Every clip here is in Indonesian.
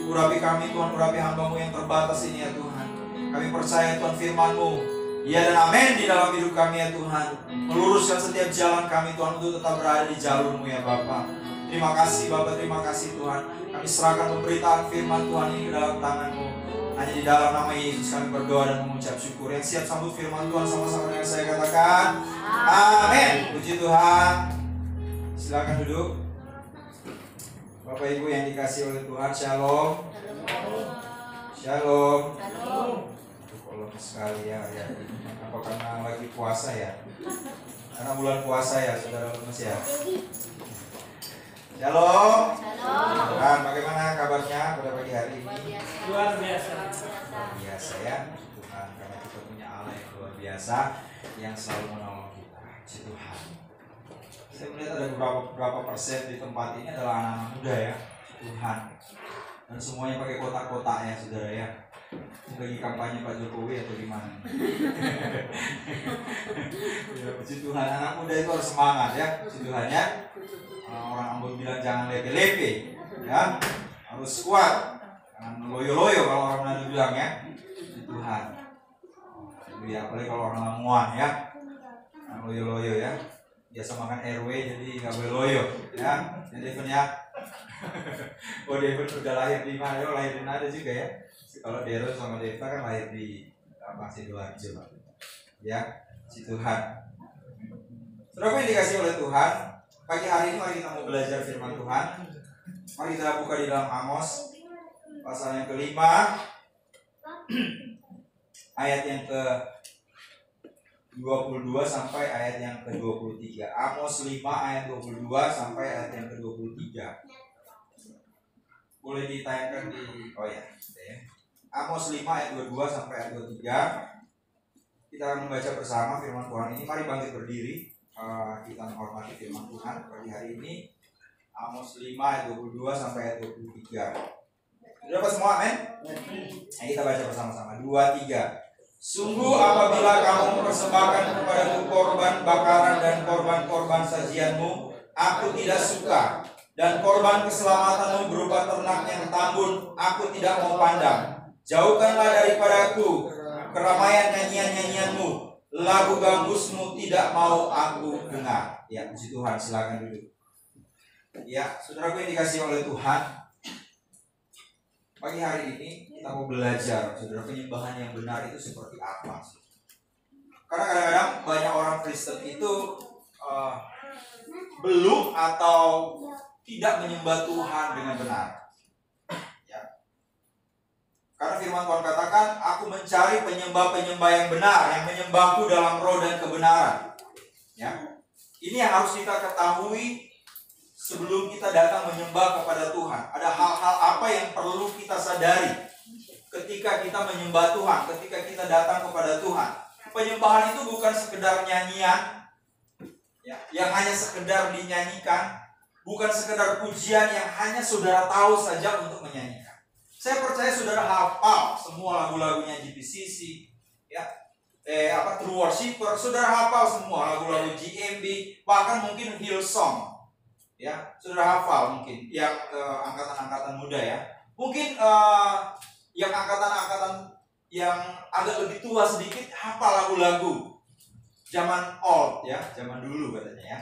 Urapi kami Tuhan, urapi hamba-Mu yang terbatas ini ya Tuhan. Kami percaya Tuhan firman-Mu, ya dan amin di dalam hidup kami ya Tuhan. Meluruskan setiap jalan kami Tuhan untuk tetap berada di jalur-Mu ya Bapa. Terima kasih Bapa, terima kasih Tuhan. Kami serahkan pemberitaan firman Tuhan ini ke dalam tangan-Mu. Hanya di dalam nama Yesus kami berdoa dan mengucap syukur. Yang siap sambut firman Tuhan sama-sama dengan saya katakan amin. Puji Tuhan. Silakan duduk. Bapak Ibu yang dikasih oleh Tuhan, shalom. Shalom. Kalau sekali ya, apa karena lagi puasa ya? Karena bulan puasa ya, saudara lemes ya. Shalom. Tuhan, bagaimana kabarnya pada pagi hari ini? Luar biasa. Luar biasa ya, Tuhan, karena kita punya Allah yang luar biasa yang selalu menolong kita. Puji Tuhan. Saya melihat ada beberapa persen di tempat ini adalah anak-anak muda ya, Tuhan. Dan semuanya pakai kotak-kotak ya, saudara ya. Lagi kampanye Pak Jokowi atau gimana? Ya, puji Tuhan, anak muda itu harus semangat ya, puji Tuhan ya. Orang Ambon bilang jangan lepe-lepe, ya, harus kuat, jangan loyo-loyo kalau orang Manado bilang ya, puji Tuhan. Ya, apalagi kalau orang Lamongan ya, jangan loyo-loyo ya. Biasa makan RW jadi nggak boleh loyo, ya. Jadi Devon ya. Oh Devon udah lahir di mana? Oh, lahir di mana juga ya. Kalau Deron sama Deva kan lahir di Sidoarjo, ya, si Tuhan. Saudara yang dikasih oleh Tuhan, pagi hari ini mari kita mau belajar firman Tuhan. Mari kita buka di dalam Amos pasal yang kelima, ayat yang ke 22 sampai ayat yang ke 23. Amos 5 ayat 22 sampai ayat yang ke 23. Boleh ditayangkan di Amos 5 ayat 22 sampai ayat 23. Kita akan membaca bersama firman Tuhan ini. Mari bangkit berdiri. Kita menghormati firman Tuhan pagi hari ini. Amos 5 ayat 22 sampai ayat 23. Sudah dapat semua, amin? Nah, kita baca bersama-sama. 2, 3. Sungguh apabila kamu mempersembahkan kepadaku korban bakaran dan korban-korban sajianmu, aku tidak suka. Dan korban keselamatanmu berupa ternak yang tambun, aku tidak mau pandang. Jauhkanlah daripadaku keramaian nyanyian-nyanyianmu, lagu gambusmu tidak mau aku dengar. Ya, puji Tuhan, silakan duduk. Ya, saudaraku yang dikasih oleh Tuhan, pagi hari ini kita mau belajar, saudara, penyembahan yang benar itu seperti apa sih? Karena kadang-kadang banyak orang Kristen itu belum atau tidak menyembah Tuhan dengan benar. Ya. Karena firman Tuhan katakan, aku mencari penyembah-penyembah yang benar, yang menyembahku dalam roh dan kebenaran. Ya. Ini yang harus kita ketahui sebelum kita datang menyembah kepada Tuhan. Ada hal-hal apa yang perlu kita sadari ketika kita menyembah Tuhan, ketika kita datang kepada Tuhan. Penyembahan itu bukan sekedar nyanyian, ya, yang hanya sekedar dinyanyikan, bukan sekedar pujian yang hanya saudara tahu saja untuk menyanyikan. Saya percaya saudara hafal semua lagu-lagunya GPCC, ya, True Worshipper, saudara hafal semua lagu-lagu GMB, bahkan mungkin Hillsong. Ya, saudara hafal mungkin yang angkatan-angkatan muda ya. Mungkin yang angkatan-angkatan yang agak lebih tua sedikit hafal lagu-lagu zaman old ya, zaman dulu katanya ya.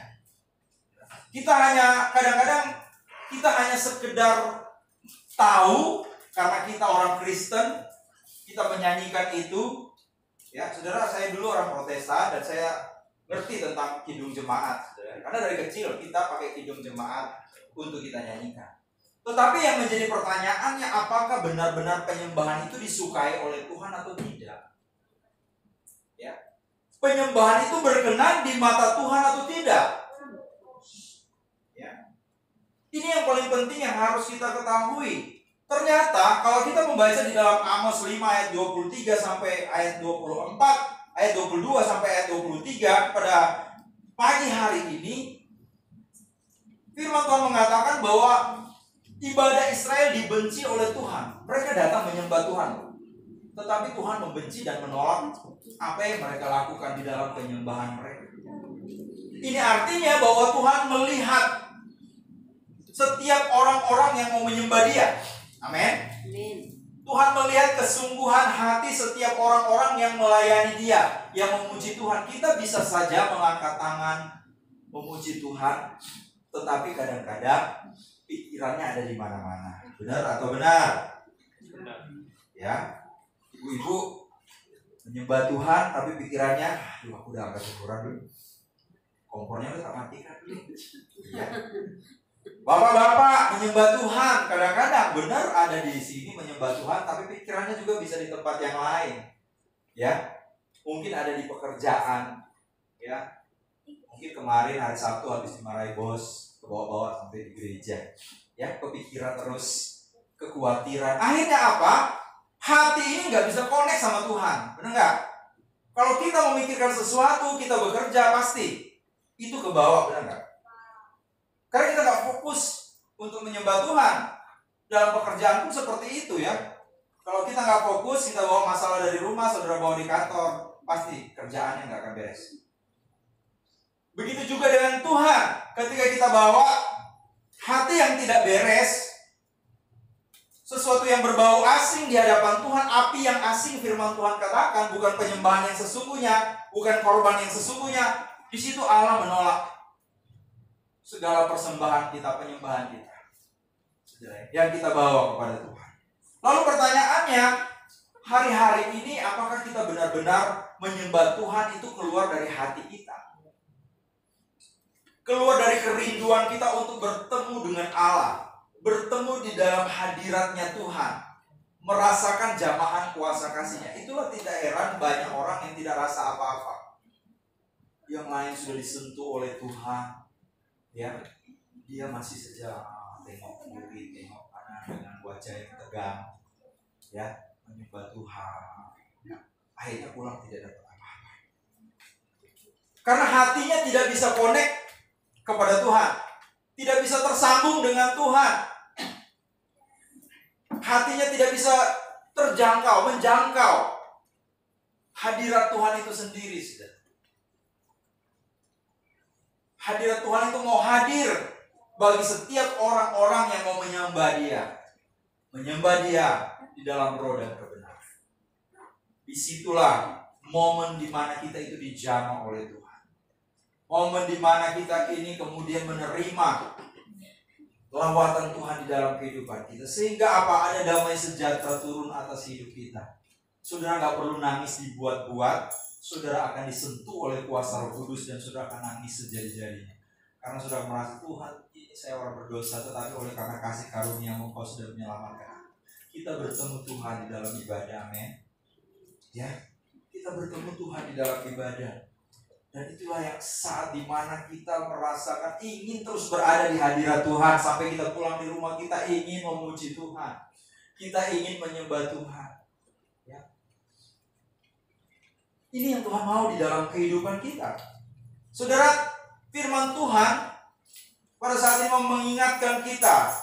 Kita hanya kadang-kadang kita hanya sekedar tahu karena kita orang Kristen, kita menyanyikan itu. Ya, saudara, saya dulu orang Protestan dan saya ngerti tentang kidung jemaat, saudara. Karena dari kecil kita pakai kidung jemaat untuk kita nyanyikan. Tetapi yang menjadi pertanyaannya, apakah benar-benar penyembahan itu disukai oleh Tuhan atau tidak? Ya. Penyembahan itu berkenan di mata Tuhan atau tidak? Ya. Ini yang paling penting yang harus kita ketahui. Ternyata kalau kita membaca di dalam Amos 5 ayat 23 sampai ayat 24, ayat 22 sampai ayat 23 pada pagi hari ini, firman Tuhan mengatakan bahwa ibadah Israel dibenci oleh Tuhan. Mereka datang menyembah Tuhan, tetapi Tuhan membenci dan menolak apa yang mereka lakukan di dalam penyembahan mereka. Ini artinya bahwa Tuhan melihat setiap orang-orang yang mau menyembah Dia. Amin. Amin. Tuhan melihat kesungguhan hati setiap orang-orang yang melayani Dia, yang memuji Tuhan. Kita bisa saja mengangkat tangan memuji Tuhan, tetapi kadang-kadang pikirannya ada di mana-mana. Benar atau benar? Benar. Ya, ibu-ibu menyembah Tuhan, tapi pikirannya, aduh aku udah angkat syukuran dulu, kompornya udah tak matikan dulu. Ya. Bapak-bapak menyembah Tuhan, kadang-kadang benar ada di sini menyembah Tuhan, tapi pikirannya juga bisa di tempat yang lain. Ya, mungkin ada di pekerjaan. Ya, mungkin kemarin hari Sabtu habis dimarahi bos, kebawa-bawa sampai di gereja. Ya, kepikiran terus, kekhawatiran. Akhirnya apa? Hati ini nggak bisa connect sama Tuhan, benar nggak? Kalau kita memikirkan sesuatu, kita bekerja pasti itu ke bawah, benar nggak? Karena kita nggak fokus untuk menyembah Tuhan. Dalam pekerjaan pun seperti itu ya. Kalau kita nggak fokus, kita bawa masalah dari rumah, saudara bawa di kantor, pasti kerjaannya nggak akan beres. Begitu juga dengan Tuhan. Ketika kita bawa hati yang tidak beres, sesuatu yang berbau asing di hadapan Tuhan, api yang asing, firman Tuhan katakan, bukan penyembahan yang sesungguhnya, bukan korban yang sesungguhnya. Di situ Allah menolak segala persembahan kita, penyembahan kita yang kita bawa kepada Tuhan. Lalu pertanyaannya, hari-hari ini apakah kita benar-benar menyembah Tuhan itu keluar dari hati kita? Keluar dari kerinduan kita untuk bertemu dengan Allah, bertemu di dalam hadiratnya Tuhan, merasakan jamahan kuasa kasih-Nya. Itulah tidak heran banyak orang yang tidak rasa apa-apa. Yang lain sudah disentuh oleh Tuhan, ya, dia masih saja tengok kiri, tengok kanan dengan wajah yang tegang, ya, menyembah Tuhan. Ya, akhirnya pulang tidak dapat apa-apa. Karena hatinya tidak bisa connect kepada Tuhan, tidak bisa tersambung dengan Tuhan. Hatinya tidak bisa terjangkau, menjangkau hadirat Tuhan itu sendiri, saudara. Hadirat Tuhan itu mau hadir bagi setiap orang-orang yang mau menyembah Dia. Menyembah Dia di dalam roh dan kebenaran. Disitulah momen di mana kita itu dijamah oleh Tuhan. Momen di mana kita ini kemudian menerima lawatan Tuhan di dalam kehidupan kita. Sehingga apa? Ada damai sejahtera turun atas hidup kita. Saudara nggak perlu nangis dibuat-buat. Saudara akan disentuh oleh kuasa Roh Kudus dan saudara akan nangis sejadi-jadinya. Karena saudara merasa, Tuhan, ini saya orang berdosa, tetapi oleh karena kasih karunia-Mu Engkau sudah menyelamatkan. Kita bertemu Tuhan di dalam ibadah, amin. Ya, kita bertemu Tuhan di dalam ibadah. Dan itulah yang saat dimana kita merasakan ingin terus berada di hadirat Tuhan. Sampai kita pulang di rumah, kita ingin memuji Tuhan. Kita ingin menyembah Tuhan. Ya. Ini yang Tuhan mau di dalam kehidupan kita. Saudara, firman Tuhan pada saat ini mengingatkan kita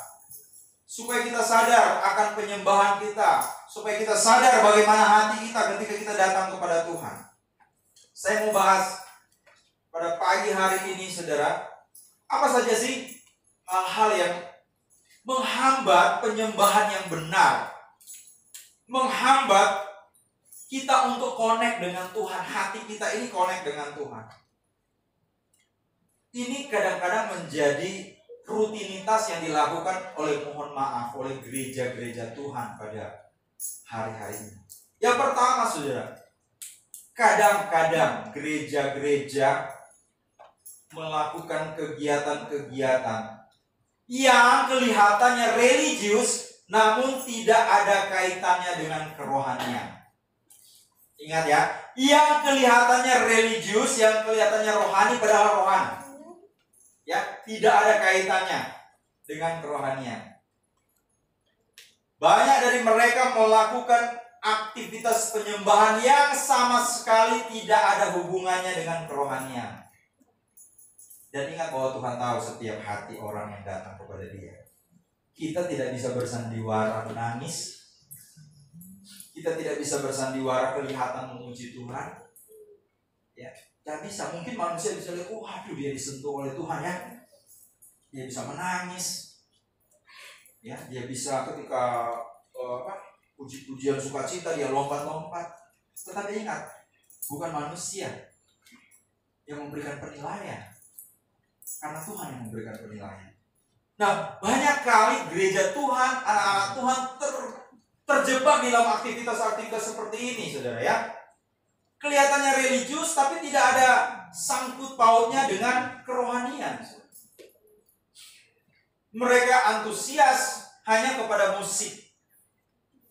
supaya kita sadar akan penyembahan kita, supaya kita sadar bagaimana hati kita ketika kita datang kepada Tuhan. Saya mau bahas pada pagi hari ini, saudara, apa saja sih hal-hal yang menghambat penyembahan yang benar, menghambat kita untuk connect dengan Tuhan, hati kita ini connect dengan Tuhan. Ini kadang-kadang menjadi rutinitas yang dilakukan oleh, mohon maaf, oleh gereja-gereja Tuhan pada hari-hari ini. Yang pertama, saudara, kadang-kadang gereja-gereja melakukan kegiatan-kegiatan yang kelihatannya religius, namun tidak ada kaitannya dengan kerohanian. Ingat ya, yang kelihatannya religius, yang kelihatannya rohani, padahal rohani. Ya, tidak ada kaitannya dengan kerohanian. Banyak dari mereka melakukan aktivitas penyembahan yang sama sekali tidak ada hubungannya dengan kerohanian. Dan ingat bahwa Tuhan tahu setiap hati orang yang datang kepada Dia. Kita tidak bisa bersandiwara menangis. Kita tidak bisa bersandiwara kelihatan memuji Tuhan. Ya, tidak bisa. Mungkin manusia bisa lihat, aduh dia disentuh oleh Tuhan ya. Dia bisa menangis. Ya, dia bisa ketika puji-pujian sukacita dia lompat-lompat. Tetapi ingat, bukan manusia yang memberikan penilaian, karena Tuhan yang memberikan penilaian. Nah, banyak kali gereja Tuhan, anak-anak Tuhan terjebak di dalam aktivitas-aktivitas seperti ini, saudara ya. Kelihatannya religius, tapi tidak ada sangkut pautnya dengan kerohanian. Mereka antusias hanya kepada musik,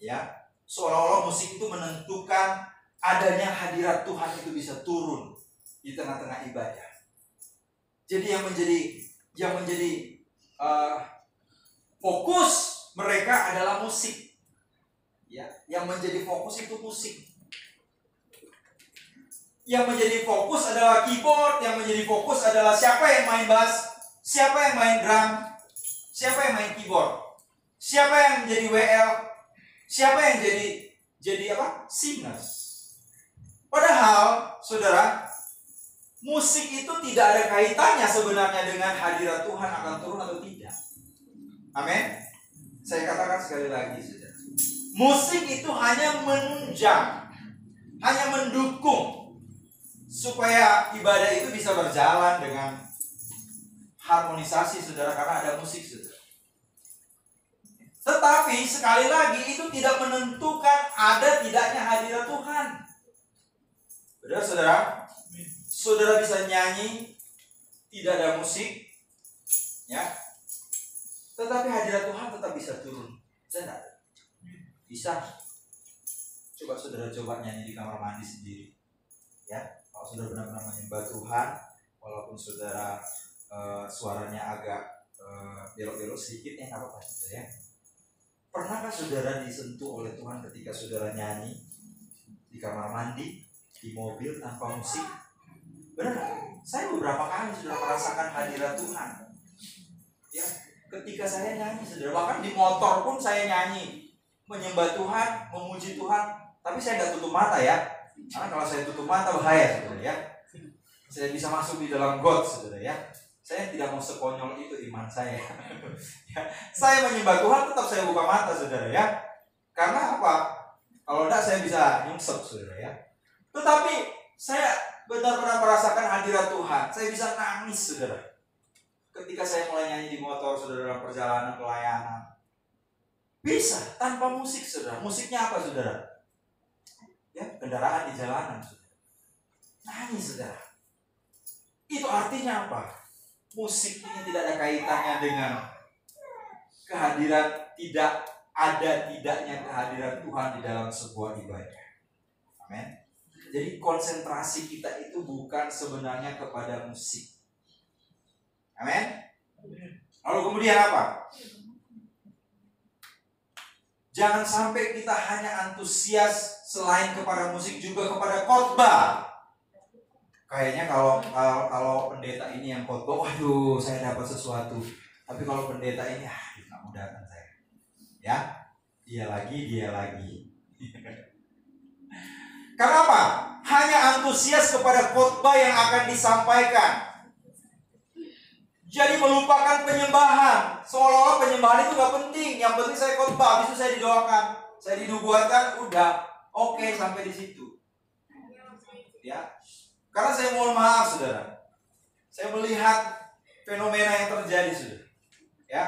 ya, seolah-olah musik itu menentukan adanya hadirat Tuhan itu bisa turun di tengah-tengah ibadah. Jadi yang menjadi fokus mereka adalah musik, ya, yang menjadi fokus itu musik. Yang menjadi fokus adalah keyboard, yang menjadi fokus adalah siapa yang main bass, siapa yang main drum, siapa yang main keyboard, siapa yang menjadi WL, siapa yang jadi singers. Padahal, saudara, musik itu tidak ada kaitannya sebenarnya dengan hadirat Tuhan akan turun atau tidak. Amin. Saya katakan sekali lagi, saudara, musik itu hanya menunjang, hanya mendukung supaya ibadah itu bisa berjalan dengan harmonisasi, saudara, karena ada musik, saudara. Tetapi sekali lagi itu tidak menentukan ada tidaknya hadirat Tuhan. Benar, saudara? Saudara bisa nyanyi, tidak ada musik, ya, tetapi hadirat Tuhan tetap bisa turun. Bisa enggak? Bisa. Coba saudara nyanyi di kamar mandi sendiri, ya. Kalau saudara benar-benar menyembah Tuhan, walaupun saudara suaranya agak belok-belok sedikit, nggak apa-apa, saudara, ya. Pernahkah saudara disentuh oleh Tuhan ketika saudara nyanyi di kamar mandi, di mobil tanpa musik? Benar? Saya beberapa kali sudah merasakan hadirat Tuhan. Ya, ketika saya nyanyi, saudara, bahkan di motor pun saya nyanyi, menyembah Tuhan, memuji Tuhan, tapi saya nggak tutup mata, ya. Karena kalau saya tutup mata bahaya, saudara, ya. Saya bisa masuk di dalam got, saudara, ya. Saya tidak mau sekonyol itu iman saya. Ya, saya menyembah Tuhan tetap saya buka mata, saudara, ya. Karena apa? Kalau tidak saya bisa nyungsep, saudara, ya. Tetapi saya benar-benar merasakan hadirat Tuhan. Saya bisa nangis, saudara, ketika saya mulai nyanyi di motor, saudara, dalam perjalanan pelayanan. Bisa tanpa musik, saudara. Musiknya apa, saudara? Ya, kendaraan di jalanan, saudara. Nangis, saudara. Itu artinya apa? Musik ini tidak ada kaitannya dengan kehadiran, tidak ada tidaknya kehadiran Tuhan di dalam sebuah ibadah. Amin. Jadi konsentrasi kita itu bukan sebenarnya kepada musik. Amin. Lalu kemudian apa? Jangan sampai kita hanya antusias selain kepada musik juga kepada khotbah. Kayaknya kalau pendeta ini yang khotbah, waduh, saya dapat sesuatu. Tapi kalau pendeta ini, nggak mau datang saya. Ya, dia lagi. Karena apa? Hanya antusias kepada khotbah yang akan disampaikan. Jadi melupakan penyembahan. Seolah-olah penyembahan itu gak penting. Yang penting saya khotbah, habis itu saya didoakan, saya dinubuatkan, udah oke sampai di situ. Ya. Karena saya mohon maaf, saudara, saya melihat fenomena yang terjadi, saudara. Ya.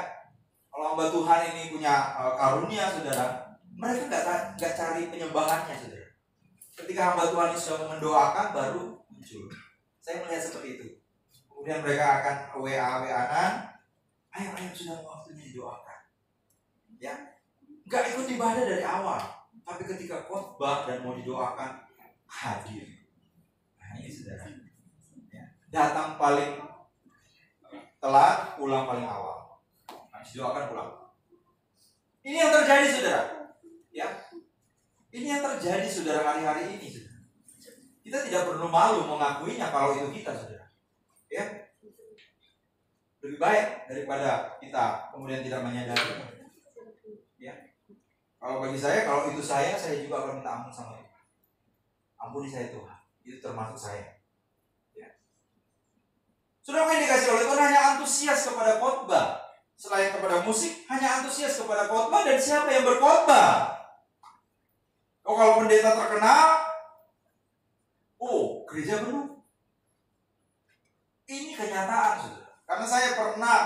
Kalau hamba Tuhan ini punya karunia, saudara, mereka nggak cari penyembahannya, saudara. Ketika hamba Tuhan ini sudah mendoakan, baru muncul. Saya melihat seperti itu. Kemudian mereka akan WA-an, ayo sudah waktunya didoakan. Ya, nggak ikut ibadah dari awal, tapi ketika khotbah dan mau didoakan, hadir. Nah ini, saudara, ya. Datang paling telat, pulang paling awal. Nah, didoakan pulang. Ini yang terjadi, saudara. Ya, ini yang terjadi, saudara, hari-hari ini, saudara. Kita tidak perlu malu mengakuinya kalau itu kita, saudara. Ya, lebih baik daripada kita kemudian tidak menyadari. Ya, kalau bagi saya, kalau itu saya juga akan minta ampun sama Tuhan. Ampuni saya Tuhan, itu termasuk saya. Ya. Sudah dikasih oleh Tuhan hanya antusias kepada khotbah. Selain kepada musik, hanya antusias kepada khotbah, dan siapa yang berkhotbah? Oh, kalau pendeta terkenal, oh, gereja penuh. Ini kenyataan, saudara. Karena saya pernah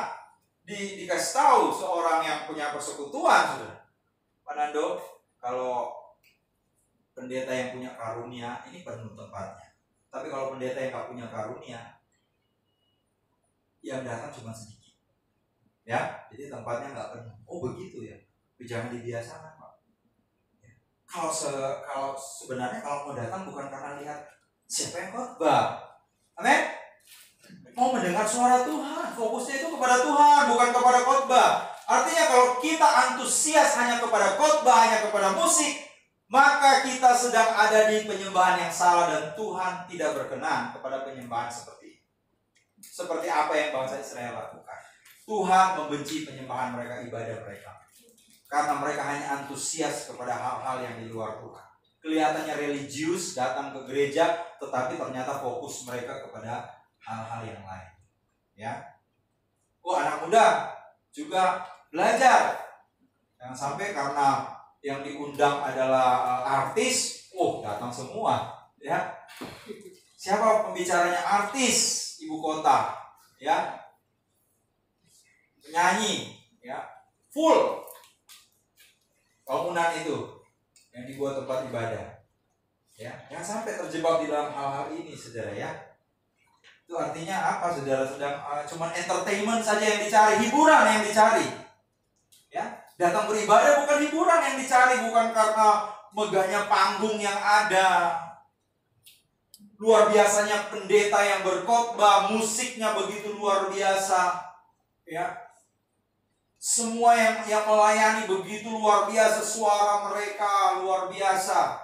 dikasih tahu seorang yang punya persekutuan, saudara. Pak Nando, kalau pendeta yang punya karunia, ini penuh tempatnya. Tapi kalau pendeta yang nggak punya karunia, yang datang cuma sedikit. Ya, jadi tempatnya nggak penuh. Oh, begitu ya. Jangan dibiasakan, Pak. Ya. Kalau sebenarnya kalau mau datang bukan karena lihat siapa yang khotbah. Amin. Mau mendengar suara Tuhan, fokusnya itu kepada Tuhan, bukan kepada khotbah. Artinya kalau kita antusias hanya kepada khotbah, hanya kepada musik, maka kita sedang ada di penyembahan yang salah, dan Tuhan tidak berkenan kepada penyembahan seperti apa yang bangsa Israel lakukan. Tuhan membenci penyembahan mereka, ibadah mereka, karena mereka hanya antusias kepada hal-hal yang di luar Tuhan. Kelihatannya religius, datang ke gereja, tetapi ternyata fokus mereka kepada hal-hal yang lain. Ya, anak muda juga belajar. Jangan sampai karena yang diundang adalah artis, datang semua. Ya, siapa pembicaranya? Artis ibu kota, ya, penyanyi, ya, full bangunan itu yang dibuat tempat ibadah. Ya, jangan sampai terjebak di dalam hal-hal ini, saudara, ya. Itu artinya apa, saudara? Sedang cuman entertainment saja yang dicari, hiburan yang dicari. Ya, datang beribadah bukan hiburan yang dicari, bukan karena megahnya panggung yang ada, luar biasanya pendeta yang berkhotbah, musiknya begitu luar biasa, ya. Semua yang melayani begitu luar biasa, suara mereka luar biasa.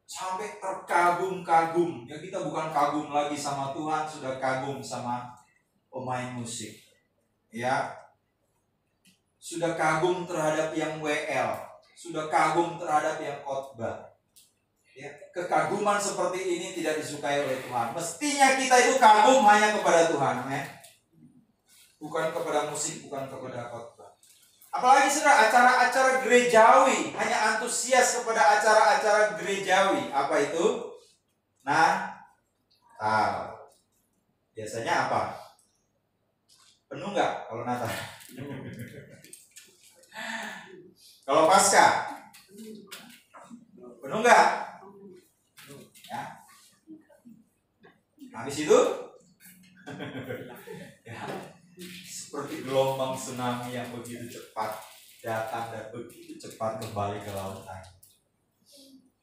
Sampai terkagum-kagum. Ya, kita bukan kagum lagi sama Tuhan, sudah kagum sama pemain musik. Ya. Sudah kagum terhadap yang WL, sudah kagum terhadap yang khotbah. Ya, kekaguman seperti ini tidak disukai oleh Tuhan. Mestinya kita itu kagum hanya kepada Tuhan, amin. Bukan kepada musik, bukan kepada khotbah. Apalagi saudara, acara-acara gerejawi, hanya antusias kepada acara-acara gerejawi. Apa itu? Natal. Biasanya apa? Penuh nggak kalau Natal? Kalau Pasca? Penuh nggak? Ya. Habis itu? Ya. Seperti gelombang tsunami yang begitu cepat datang dan begitu cepat kembali ke lautan.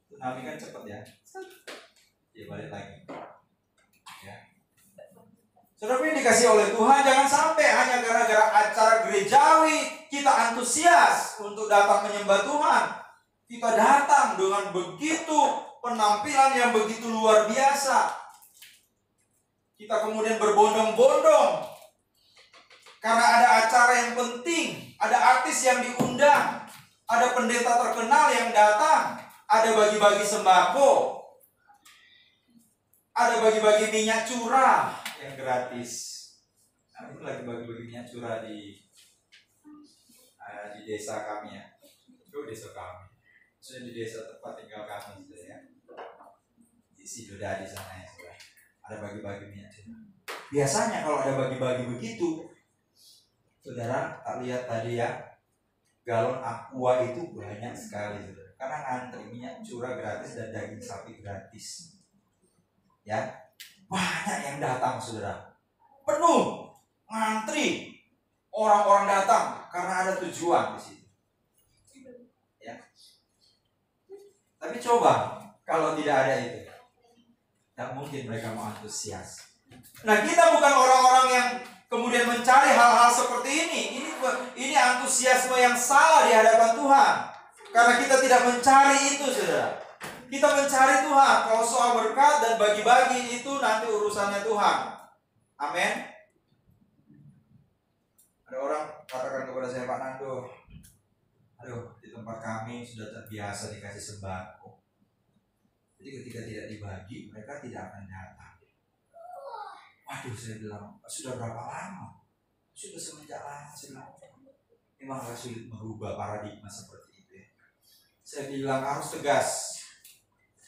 Tsunami kan cepat, ya. Ya, balik lagi. Ya. Saudara ini dikasih oleh Tuhan, jangan sampai hanya gara-gara acara gerejawi kita antusias untuk datang menyembah Tuhan. Kita datang dengan begitu penampilan yang begitu luar biasa. Kita kemudian berbondong-bondong karena ada acara yang penting, ada artis yang diundang, ada pendeta terkenal yang datang, ada bagi-bagi sembako, ada bagi-bagi minyak curah yang gratis. Nah, itu lagi bagi-bagi minyak curah di desa kami, ya. Itu desa kami. Sudah di desa tempat tinggal kami, ya. Di Sidoda di sana, ya. Ada bagi-bagi minyak curah. Biasanya kalau ada bagi-bagi begitu, saudara, tak lihat tadi, ya, galon aqua itu banyak sekali, saudara. Karena antri minyak curah gratis dan daging sapi gratis. Ya, banyak yang datang, saudara. Penuh, ngantri. Orang-orang datang karena ada tujuan di situ. Ya. Tapi coba kalau tidak ada itu, tak mungkin mereka mau antusias. Nah, kita bukan orang-orang yang kemudian mencari hal-hal seperti ini. Ini antusiasme yang salah di hadapan Tuhan. Karena kita tidak mencari itu, saudara. Kita mencari Tuhan. Kalau soal berkat dan bagi-bagi itu nanti urusannya Tuhan. Amin. Ada orang katakan kepada saya, Pak Nando, di tempat kami sudah terbiasa dikasih sembako. Jadi ketika tidak dibagi, mereka tidak akan datang. Waduh, saya bilang, sudah berapa lama? sudah semenjak lahir. Memang agak sulit merubah paradigma seperti itu ya. Saya bilang harus tegas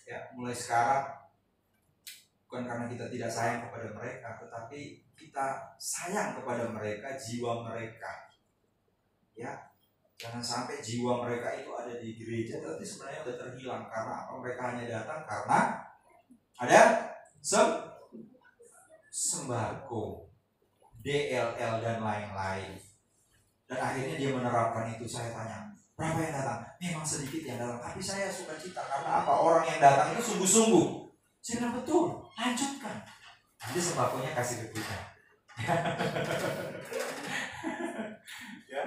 ya, mulai sekarang. Bukan karena kita tidak sayang kepada mereka, tetapi kita sayang kepada mereka, jiwa mereka ya. Jangan sampai jiwa mereka itu ada di gereja tapi sebenarnya sudah terhilang. Karena apa? Mereka hanya datang karena ada sembako, DLL dan lain-lain. Dan akhirnya dia menerapkan itu. Saya tanya, berapa yang datang? Memang sedikit yang datang, tapi saya sukacita. Karena apa? Orang yang datang itu sungguh-sungguh. Saya bilang betul, lanjutkan. Nanti sembakonya kasih ke kita. Ya.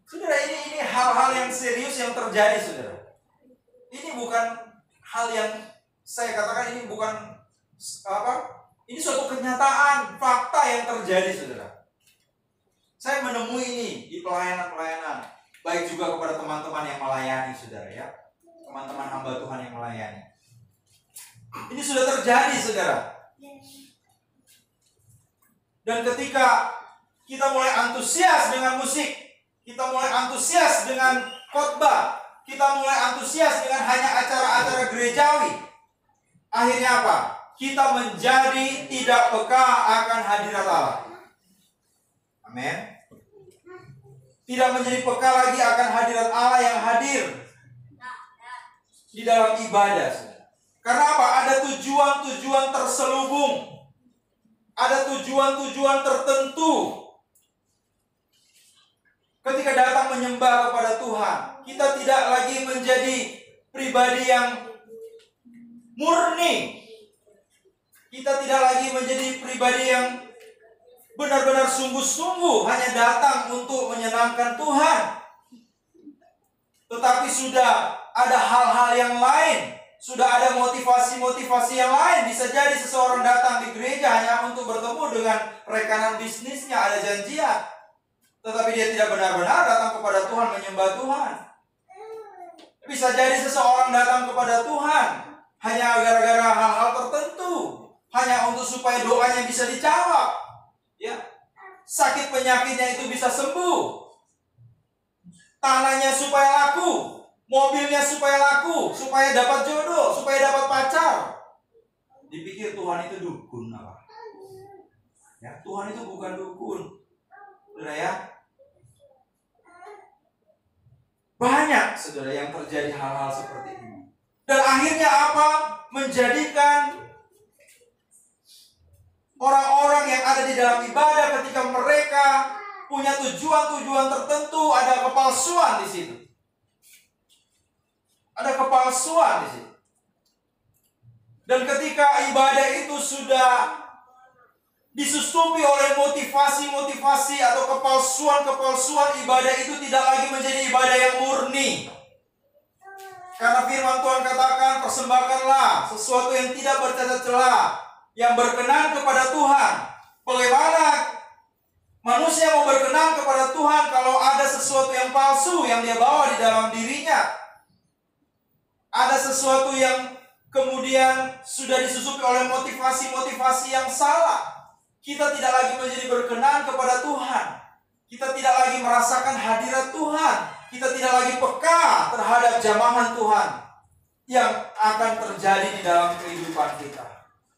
Saudara, ini hal-hal yang serius yang terjadi, saudara. Ini bukan hal yang saya katakan, ini bukan apa? Ini suatu kenyataan, fakta yang terjadi, saudara. Saya menemui ini di pelayanan-pelayanan, baik juga kepada teman-teman yang melayani, saudara ya. Teman-teman hamba Tuhan yang melayani. Ini sudah terjadi, saudara. Dan ketika kita mulai antusias dengan musik, kita mulai antusias dengan khotbah, kita mulai antusias dengan hanya acara-acara gerejawi, akhirnya apa? Kita menjadi tidak peka akan hadirat Allah. Amin. Tidak menjadi peka lagi akan hadirat Allah yang hadir di dalam ibadah. Karena apa? Ada tujuan-tujuan terselubung. Ada tujuan-tujuan tertentu. Ketika datang menyembah kepada Tuhan, kita tidak lagi menjadi pribadi yang murni. Kita tidak lagi menjadi pribadi yang benar-benar sungguh-sungguh hanya datang untuk menyenangkan Tuhan. Tetapi sudah ada hal-hal yang lain, sudah ada motivasi-motivasi yang lain. Bisa jadi seseorang datang di gereja hanya untuk bertemu dengan rekanan bisnisnya, ada janjian, tetapi dia tidak benar-benar datang kepada Tuhan, menyembah Tuhan. Bisa jadi seseorang datang kepada Tuhan hanya gara-gara hal-hal tertentu, hanya untuk supaya doanya bisa dijawab, ya. Sakit penyakitnya itu bisa sembuh, tanahnya supaya laku, mobilnya supaya laku, supaya dapat jodoh, supaya dapat pacar. Dipikir Tuhan itu dukun apa? Ya, Tuhan itu bukan dukun. Saudara ya. Banyak, saudara, yang terjadi hal-hal seperti ini. Dan akhirnya apa? Menjadikan orang-orang yang ada di dalam ibadah ketika mereka punya tujuan-tujuan tertentu, ada kepalsuan di situ. Ada kepalsuan di situ. Dan ketika ibadah itu sudah disusupi oleh motivasi-motivasi atau kepalsuan-kepalsuan, ibadah itu tidak lagi menjadi ibadah yang murni. Karena firman Tuhan katakan, persembahkanlah sesuatu yang tidak bercacat celah, yang berkenan kepada Tuhan. Bagaimana manusia mau berkenan kepada Tuhan kalau ada sesuatu yang palsu yang dia bawa di dalam dirinya? Ada sesuatu yang kemudian sudah disusupi oleh motivasi-motivasi yang salah. Kita tidak lagi menjadi berkenan kepada Tuhan. Kita tidak lagi merasakan hadirat Tuhan. Kita tidak lagi peka terhadap jamahan Tuhan yang akan terjadi di dalam kehidupan kita.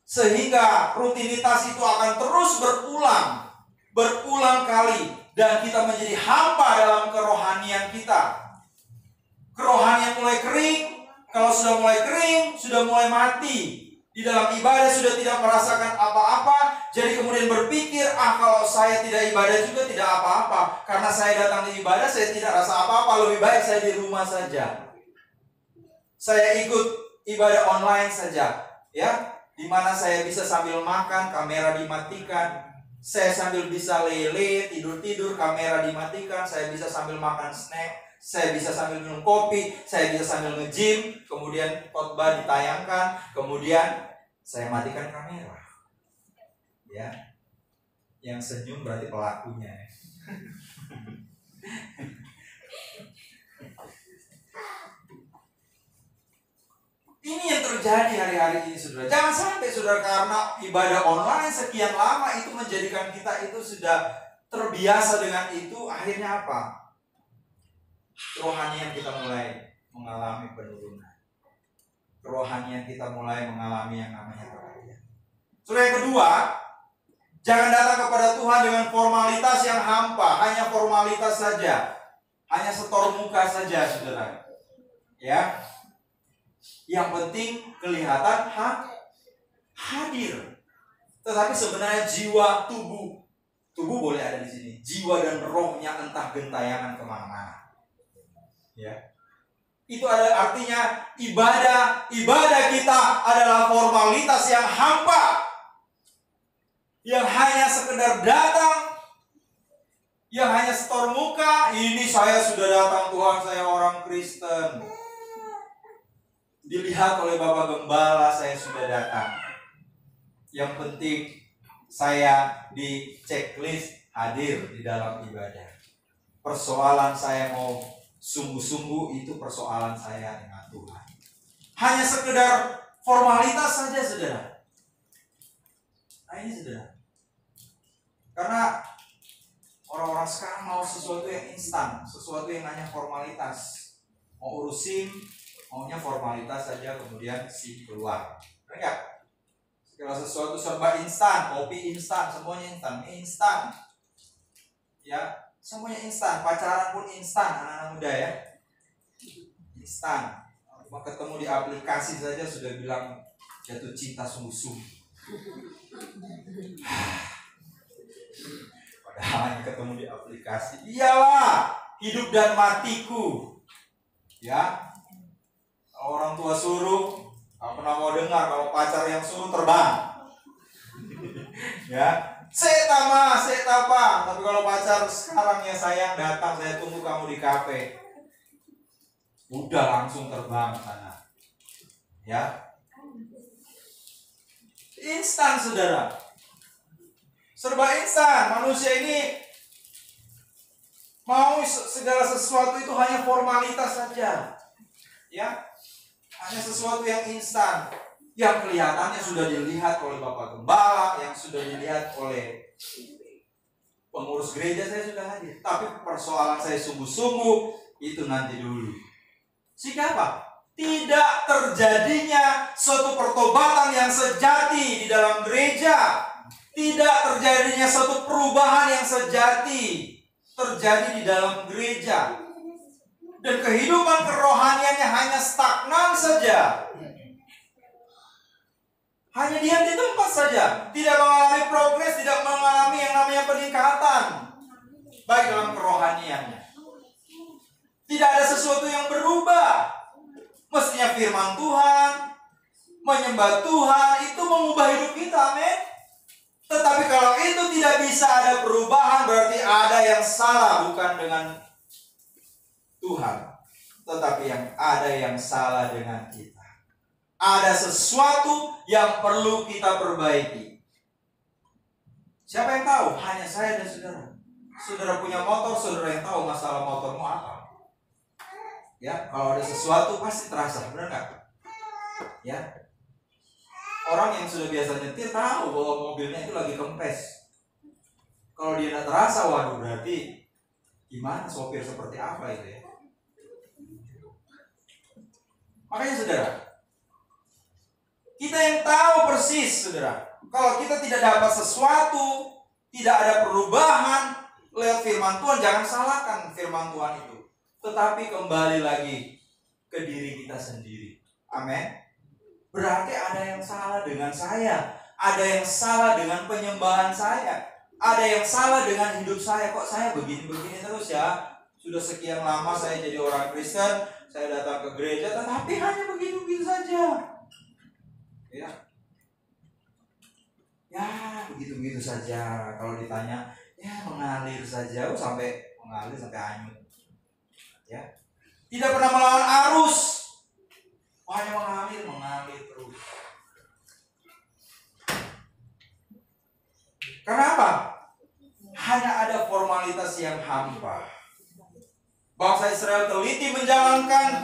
Sehingga rutinitas itu akan terus berulang kali. Dan kita menjadi hampa dalam kerohanian kita. Kerohanian mulai kering. Kalau sudah mulai kering, sudah mulai mati. Di dalam ibadah sudah tidak merasakan apa-apa. Jadi kemudian berpikir, kalau saya tidak ibadah juga tidak apa-apa. Karena saya datang di ibadah, saya tidak rasa apa-apa. Lebih baik saya di rumah saja. Saya ikut ibadah online saja. Ya, di mana saya bisa sambil makan, kamera dimatikan. Saya sambil bisa lele, tidur-tidur, kamera dimatikan. Saya bisa sambil makan snack. Saya bisa sambil minum kopi, saya bisa sambil nge-gym, kemudian khotbah ditayangkan, kemudian saya matikan kamera. Ya. Yang senyum berarti pelakunya. Ini yang terjadi terjadi hari-hari ini, saudara. Jangan sampai, saudara, karena ibadah online sekian lama itu menjadikan kita itu sudah terbiasa dengan itu. Akhirnya apa? Kerohanian kita mulai mengalami penurunan. Kerohanian kita mulai mengalami yang namanya kematian. Saudara, yang kedua, jangan datang kepada Tuhan dengan formalitas yang hampa, hanya formalitas saja, hanya setor muka saja, saudara. Ya, yang penting kelihatan hadir. Tetapi sebenarnya jiwa, tubuh boleh ada di sini. Jiwa dan rohnya entah gentayangan kemana-mana. Ya, itu ada artinya ibadah kita adalah formalitas yang hampa, yang hanya sekedar datang, yang hanya setor muka. Ini saya sudah datang, Tuhan, saya orang Kristen. Dilihat oleh Bapak Gembala, saya sudah datang. Yang penting saya di checklist hadir di dalam ibadah. Persoalan saya mau sungguh-sungguh, itu persoalan saya dengan Tuhan. Hanya sekedar formalitas saja, saudara. Nah, ini, saudara. Karena orang-orang sekarang mau sesuatu yang instan, sesuatu yang hanya formalitas. Mau urus SIM, maunya formalitas saja, kemudian SIM keluar. Enggak? Segala sesuatu serba instan, kopi instan, semuanya instan. Ya, semuanya instan. Pacaran pun instan, anak-anak muda ya. Instan. Cuma ketemu di aplikasi saja sudah bilang jatuh cinta sungguh-sungguh. Padahal hanya ketemu di aplikasi. Iyalah, hidup dan matiku. Ya, kalau orang tua suruh, nggak pernah mau dengar. Kalau pacar yang suruh, terbang. Ya, setama. Tapi kalau pacar sekarang, ya sayang, datang, saya tunggu kamu di kafe. Udah langsung terbang ke sana. Ya, instan, saudara. Serba instan. Manusia ini mau segala sesuatu itu hanya formalitas saja. Ya, hanya sesuatu yang instan, yang kelihatannya sudah dilihat oleh Bapak Gembala, yang sudah dilihat oleh pengurus gereja, saya sudah hadir. Tapi persoalan saya sungguh-sungguh itu nanti dulu. Sehingga apa? Tidak terjadinya suatu pertobatan yang sejati di dalam gereja. Tidak terjadinya suatu perubahan yang sejati terjadi di dalam gereja. Dan kehidupan kerohaniannya hanya stagnan saja. Hanya diam di tempat saja. Tidak mengalami progres, tidak mengalami yang namanya peningkatan. Baik dalam kerohaniannya. Tidak ada sesuatu yang berubah. Mestinya firman Tuhan, menyembah Tuhan, itu mengubah hidup kita, amin. Tetapi kalau itu tidak bisa ada perubahan, berarti ada yang salah, bukan dengan Tuhan, tetapi ada yang salah dengan kita. Ada sesuatu yang perlu kita perbaiki. Siapa yang tahu? Hanya saya dan saudara. Saudara punya motor, saudara yang tahu masalah motormu apa. Ya, kalau ada sesuatu pasti terasa, benar nggak? Ya, orang yang sudah biasa nyetir tahu bahwa mobilnya itu lagi kempes. Kalau dia tidak terasa, waduh, berarti gimana sopir seperti apa itu ya? Makanya, saudara, kita yang tahu persis, saudara, kalau kita tidak dapat sesuatu, tidak ada perubahan lewat firman Tuhan, jangan salahkan firman Tuhan itu. Tetapi kembali lagi ke diri kita sendiri. Amin. Berarti ada yang salah dengan saya. Ada yang salah dengan penyembahan saya. Ada yang salah dengan hidup saya. Kok saya begini-begini terus ya? Sudah sekian lama saya jadi orang Kristen, saya datang ke gereja, tetapi hanya begitu-begitu saja. Ya, begitu-begitu saja. Kalau ditanya, ya mengalir saja, sampai mengalir sampai hanyut. Ya, tidak pernah melawan arus, hanya mengalir terus. Kenapa? Hanya ada formalitas yang hampa. Bangsa Israel teliti menjalankan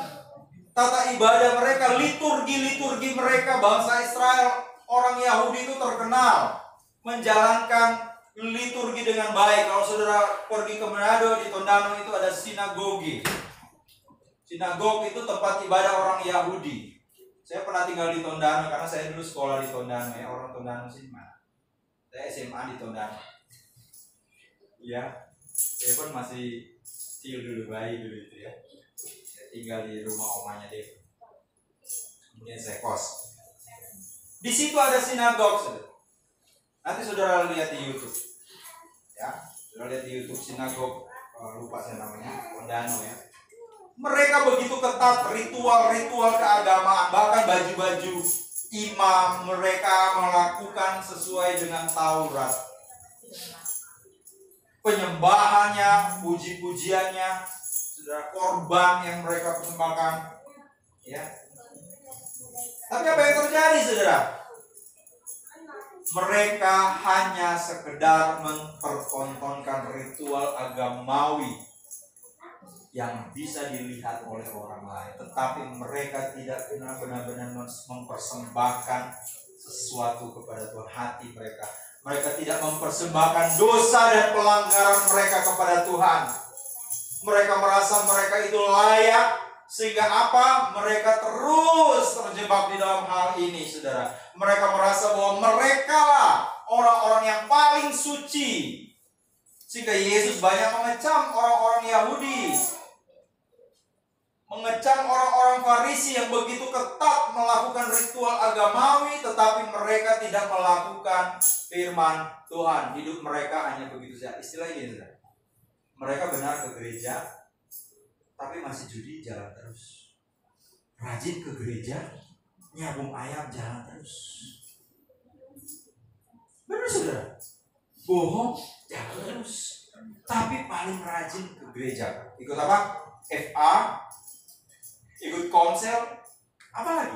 tata ibadah mereka, liturgi mereka. Bangsa Israel, orang Yahudi itu terkenal menjalankan liturgi dengan baik. Kalau saudara pergi ke Manado, di Tondano itu ada sinagogi. Sinagog itu tempat ibadah orang Yahudi. Saya pernah tinggal di Tondano karena saya dulu sekolah di Tondano ya. Orang Tondano sini mana? Saya SMA di Tondano. Ya, saya pun masih kecil dulu, bayi dulu itu ya. Saya tinggal di rumah omanya dia. Kemudian saya kos. Di situ ada sinagog, saudara. Nanti saudara lihat di YouTube. Ya, saudara lihat di YouTube sinagog, lupa saya namanya, Tondano ya. Mereka begitu ketat ritual-ritual keagamaan, bahkan baju-baju imam mereka melakukan sesuai dengan Taurat. Penyembahannya, puji-pujiannya, saudara, korban yang mereka persembahkan, ya. Tapi apa yang terjadi, saudara? Mereka hanya sekedar mempertontonkan ritual agamawi yang bisa dilihat oleh orang lain, tetapi mereka tidak benar-benar mempersembahkan sesuatu kepada Tuhan. Hati mereka, mereka tidak mempersembahkan dosa dan pelanggaran mereka kepada Tuhan. Mereka merasa mereka itu layak, sehingga apa? Mereka terus terjebak di dalam hal ini, saudara. Mereka merasa bahwa mereka lah orang-orang yang paling suci, sehingga Yesus banyak mengecam orang-orang Yahudi, mengecam orang-orang Farisi yang begitu ketat melakukan ritual agamawi, tetapi mereka tidak melakukan firman Tuhan. Hidup mereka hanya begitu saja. Istilah ini, saudara. Mereka benar ke gereja, tapi masih judi jalan terus. Rajin ke gereja, nyabung ayam jalan terus. Benar, saudara? Bohong jalan terus, tapi paling rajin ke gereja. Ikut apa? FA, ikut konsel, apa lagi?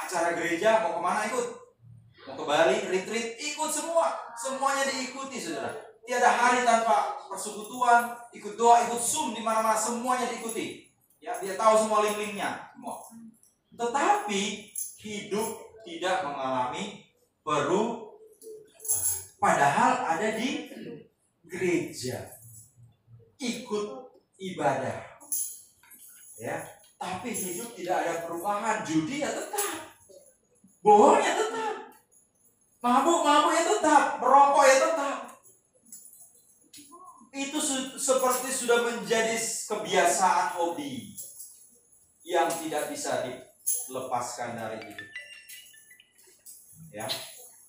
Acara gereja, mau kemana ikut? Mau ke Bali, retreat, ikut semua. Semuanya diikuti, saudara. Tiada hari tanpa persekutuan, ikut doa, ikut Zoom, di mana-mana semuanya diikuti. Ya, dia tahu semua link-linknya, semua. Tetapi hidup tidak mengalami perubahan. Padahal ada di gereja, ikut ibadah, ya. Tapi hidup tidak ada perubahan. Judi ya tetap, bohong ya tetap, mabuk ya tetap, merokok ya tetap. Itu seperti sudah menjadi kebiasaan hobi yang tidak bisa dilepaskan dari hidup. Ya,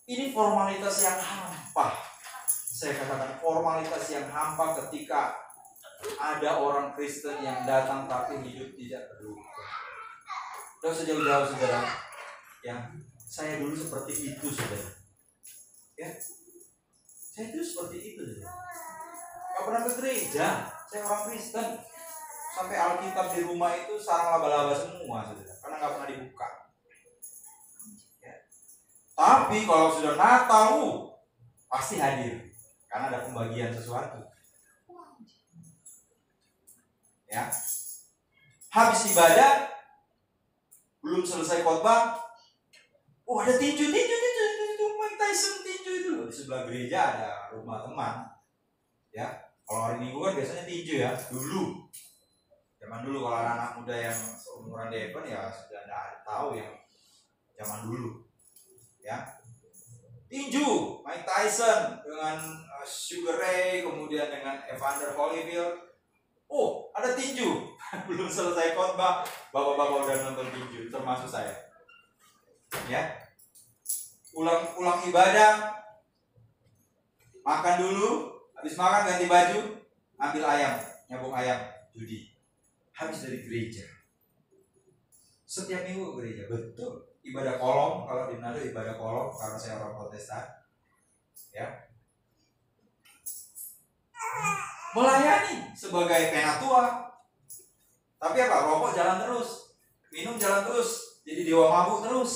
ini formalitas yang hampa. Saya katakan formalitas yang hampa ketika ada orang Kristen yang datang tapi hidup tidak berubah. Tidak usah jauh-jauh, saudara. Ya, saya dulu seperti itu, saudara. Ya, saya dulu seperti itu, saudara. Gak pernah ke gereja. Saya orang Kristen. Sampai Alkitab di rumah itu sarang laba-laba semua, saudara. Karena gak pernah dibuka. Ya. Tapi kalau sudah Natal, pasti hadir. Karena ada pembagian sesuatu. Ya, habis ibadah, belum selesai khotbah, ada tinju, Mike Tyson tinju itu di sebelah gereja ada rumah teman. Ya, kalau hari Minggu kan biasanya tinju ya. Dulu, zaman dulu kalau anak muda yang seumuran Devon ya sudah tidak tahu yang zaman dulu. Ya, tinju, Mike Tyson dengan Sugar Ray, kemudian dengan Evander Holyfield. Ada tinju. Belum selesai khotbah, bapak-bapak udah nonton tinju, termasuk saya. Ya, pulang ibadah, makan dulu, habis makan ganti baju, ambil ayam, nyabung ayam, judi. Habis dari gereja. Setiap minggu ke gereja, betul. Ibadah kolom, kalau di Manado ibadah kolom karena saya orang Protestan. Ya. Melayani sebagai penatua. Tapi apa? Rokok jalan terus, minum jalan terus, jadi dewa mabuk terus.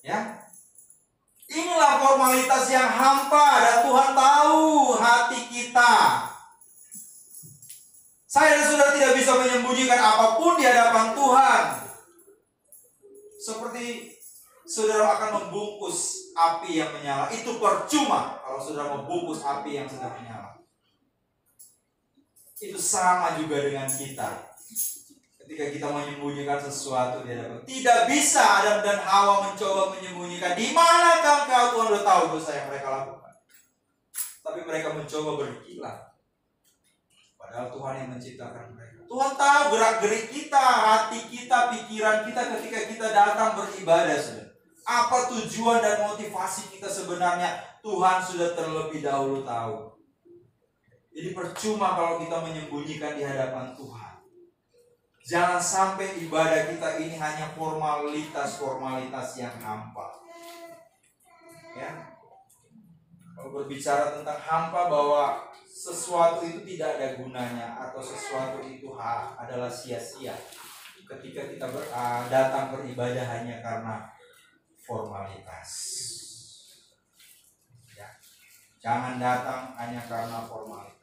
Ya. Inilah formalitas yang hampa dan Tuhan tahu hati kita. Saya dan saudara tidak bisa menyembunyikan apapun di hadapan Tuhan. Seperti saudara akan membungkus api yang menyala, itu percuma kalau saudara membungkus api yang sedang menyala. Itu sama juga dengan kita. Ketika kita menyembunyikan sesuatu di hadapan, tidak bisa Adam dan Hawa mencoba menyembunyikan. Di manakah engkau? Tuhan sudah tahu dosa yang mereka lakukan. Tapi mereka mencoba berkilah. Padahal Tuhan yang menciptakan mereka. Tuhan tahu gerak-gerik kita, hati kita, pikiran kita ketika kita datang beribadah. Apa tujuan dan motivasi kita sebenarnya? Tuhan sudah terlebih dahulu tahu. Jadi percuma kalau kita menyembunyikan di hadapan Tuhan. Jangan sampai ibadah kita ini hanya formalitas-formalitas yang hampa. Ya. Kalau berbicara tentang hampa, bahwa sesuatu itu tidak ada gunanya atau sesuatu itu adalah sia-sia ketika kita datang beribadah hanya karena formalitas. Ya. Jangan datang hanya karena formalitas.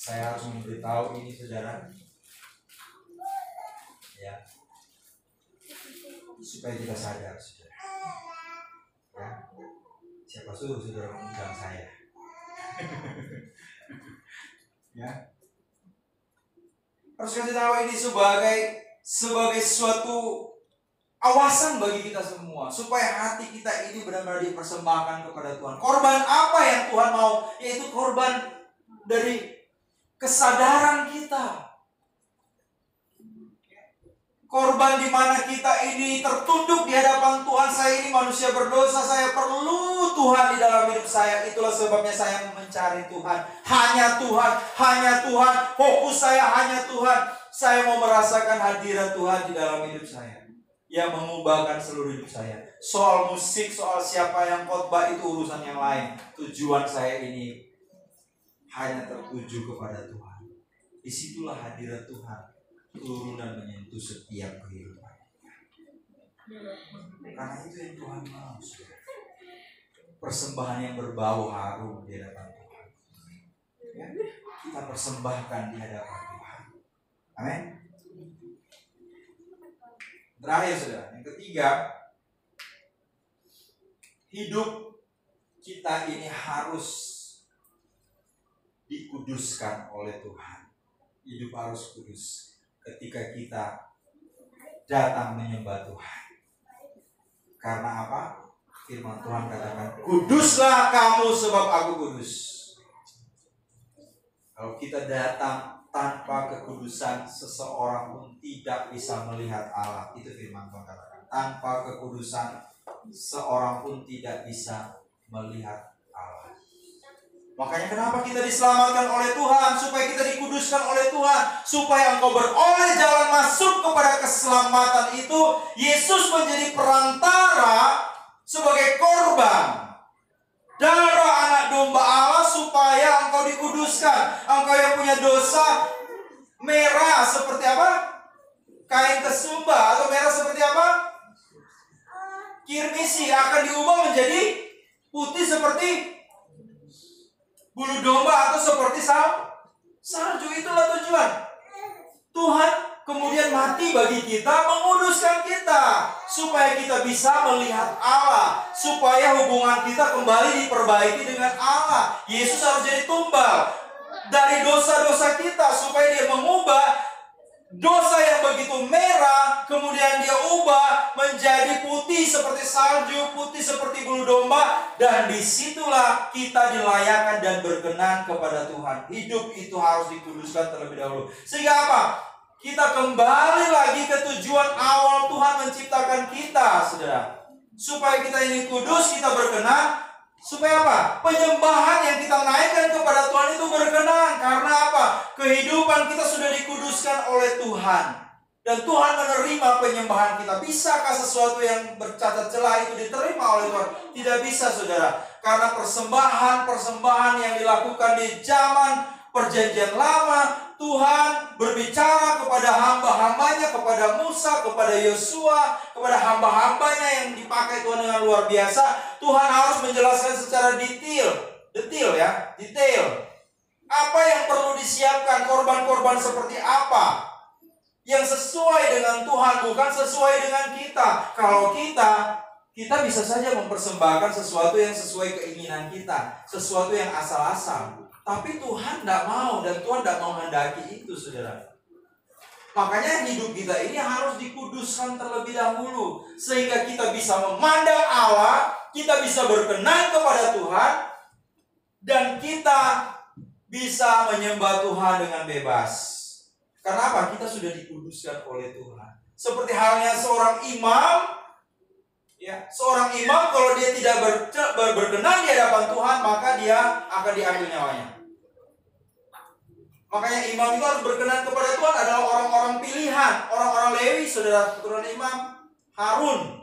Saya harus memberitahu ini saudara, ya, supaya kita sadar, saudara. Ya. Siapa suruh saudara mengundang saya? Ya. Harus kasih tahu ini sebagai suatu awasan bagi kita semua, supaya hati kita ini benar-benar dipersembahkan kepada Tuhan. Korban apa yang Tuhan mau? Yaitu korban dari kesadaran kita. Korban di mana kita ini tertunduk di hadapan Tuhan. Saya ini manusia berdosa, saya perlu Tuhan di dalam hidup saya. Itulah sebabnya saya mencari Tuhan. Hanya Tuhan, hanya Tuhan. Fokus saya hanya Tuhan. Saya mau merasakan hadirat Tuhan di dalam hidup saya, yang mengubahkan seluruh hidup saya. Soal musik, soal siapa yang khotbah, itu urusan yang lain. Tujuan saya ini hanya tertuju kepada Tuhan. Disitulah hadirat Tuhan turun dan menyentuh setiap kehidupan. Karena itu yang Tuhan mau. Persembahan yang berbau harum di hadapan Tuhan. Ya, kita persembahkan di hadapan Tuhan. Amin. Terakhir saudara, yang ketiga, hidup kita ini harus dikuduskan oleh Tuhan. Hidup harus kudus ketika kita datang menyembah Tuhan. Karena apa? Firman Tuhan katakan, kuduslah kamu sebab aku kudus. Kalau kita datang tanpa kekudusan, seseorang pun tidak bisa melihat Allah. Itu firman Tuhan katakan. Tanpa kekudusan, seorang pun tidak bisa melihat Allah. Makanya kenapa kita diselamatkan oleh Tuhan? Supaya kita dikuduskan oleh Tuhan. Supaya engkau beroleh jalan masuk kepada keselamatan itu. Yesus menjadi perantara sebagai korban darah anak domba Allah, supaya engkau dikuduskan. Engkau yang punya dosa merah seperti apa? Kain kesumba. Atau merah seperti apa? Kirmisi, akan diubah menjadi putih seperti bulu domba atau seperti salju. Itulah tujuan. Tuhan kemudian mati bagi kita, menguduskan kita, supaya kita bisa melihat Allah, supaya hubungan kita kembali diperbaiki dengan Allah. Yesus harus jadi tumbal dari dosa-dosa kita, supaya dia mengubah dosa yang begitu merah, kemudian dia ubah menjadi putih seperti salju, putih seperti bulu domba. Dan disitulah kita dilayakkan dan berkenan kepada Tuhan. Hidup itu harus dikuduskan terlebih dahulu. Sehingga apa? Kita kembali lagi ke tujuan awal Tuhan menciptakan kita, saudara. Supaya kita ini kudus, kita berkenan. Supaya apa? Penyembahan yang kita naikkan kepada Tuhan itu berkenan. Karena apa? Kehidupan kita sudah dikuduskan oleh Tuhan. Dan Tuhan menerima penyembahan kita. Bisakah sesuatu yang bercacat celah itu diterima oleh Tuhan? Tidak bisa, saudara. Karena persembahan yang dilakukan di zaman Perjanjian Lama, Tuhan berbicara kepada hamba-hambanya, kepada Musa, kepada Yosua, kepada hamba-hambanya yang dipakai Tuhan dengan luar biasa. Tuhan harus menjelaskan secara detail. Apa yang perlu disiapkan korban-korban seperti apa yang sesuai dengan Tuhan, bukan sesuai dengan kita. Kalau kita bisa saja mempersembahkan sesuatu yang sesuai keinginan kita, sesuatu yang asal-asal. Tapi Tuhan tidak mau, dan Tuhan tidak menghendaki itu, saudara. Makanya hidup kita ini harus dikuduskan terlebih dahulu, sehingga kita bisa memandang Allah, kita bisa berkenan kepada Tuhan, dan kita bisa menyembah Tuhan dengan bebas. Karena apa? Kita sudah dikuduskan oleh Tuhan. Seperti halnya seorang imam, ya, seorang imam kalau dia tidak berkenan di hadapan Tuhan, maka dia akan diambil nyawanya. Makanya imam itu harus berkenan kepada Tuhan, adalah orang-orang pilihan, orang-orang Lewi, saudara, keturunan imam Harun.